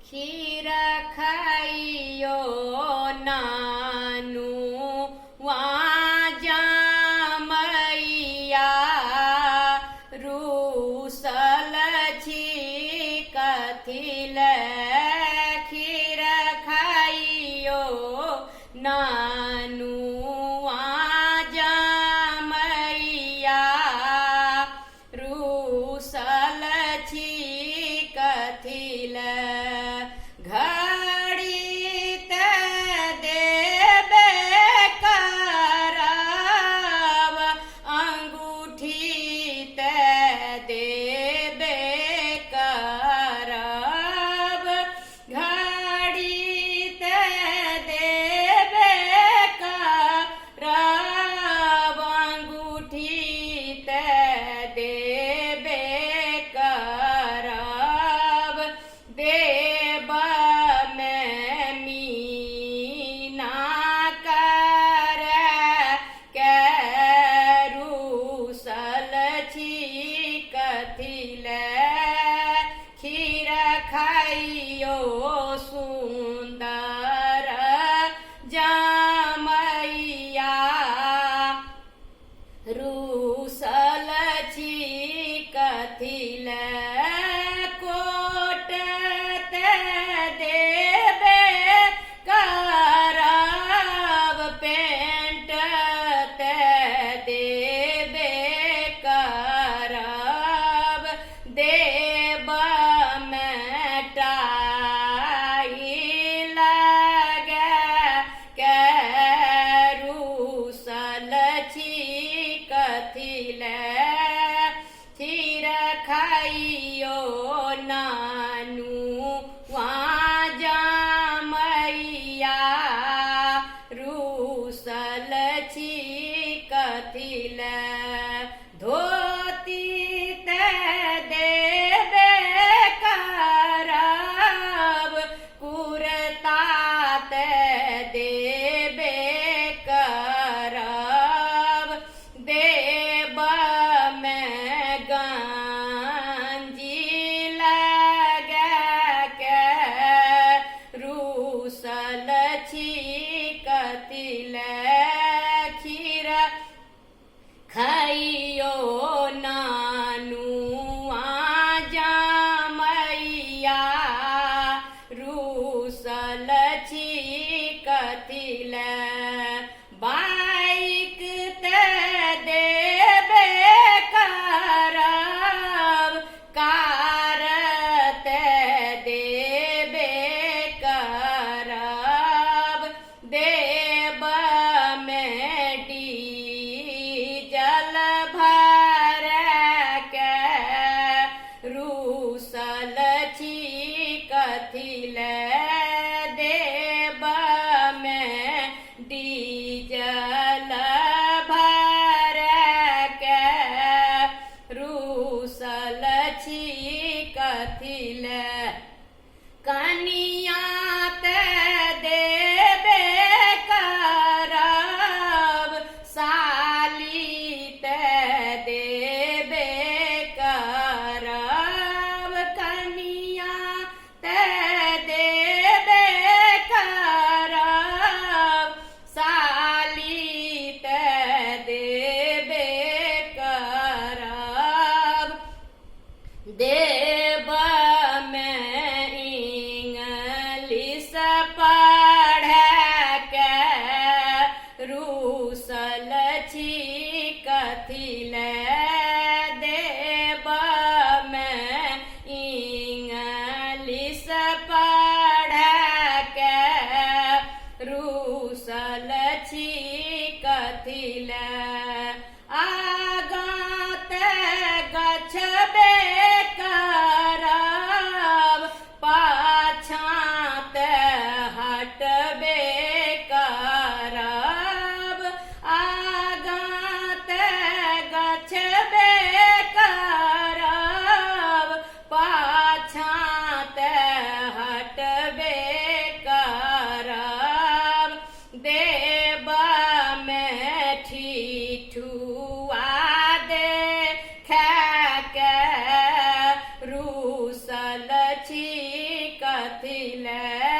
खीर खाइयो नानु वाजा मैया रूसल छी कथिल खीर खाइयो नानु वाजा मैया रूसल छी कथिल खीर खाइयो सुंदर जामैया रूसल छी कथिल कोट ते देबे करब पेंट ते देबे करब देब खीर खाइयो नानु वाजा मैया रूसल छी कथिल धोती ते देबे करब कुर्ता ते देबे करब देब रूसल छी कथिल खीर खाइयो नानु वाजा मैया रूसल छी कथिल बाइक ते देबे करब कार ते देबे करब देब डीजल भर के रूसल छी कथिल देब डीजल भर के रूसल छी कथिल कनिया ते देबे करब साली ते देबे करब कनिया ते देबे करब साली ते देबे करब देब इंग्लिश पढ़ के रूसल छी कथिल देब इंग्लिश पढ़ के रूसल छी कथिल आगाँ ते गछबे करब पाछाँ ते हटबे करब आगाँ ते गछबे करब पाछाँ ते हटबे करब देब ठिठुआ दे खा के रूसल छी कथी ले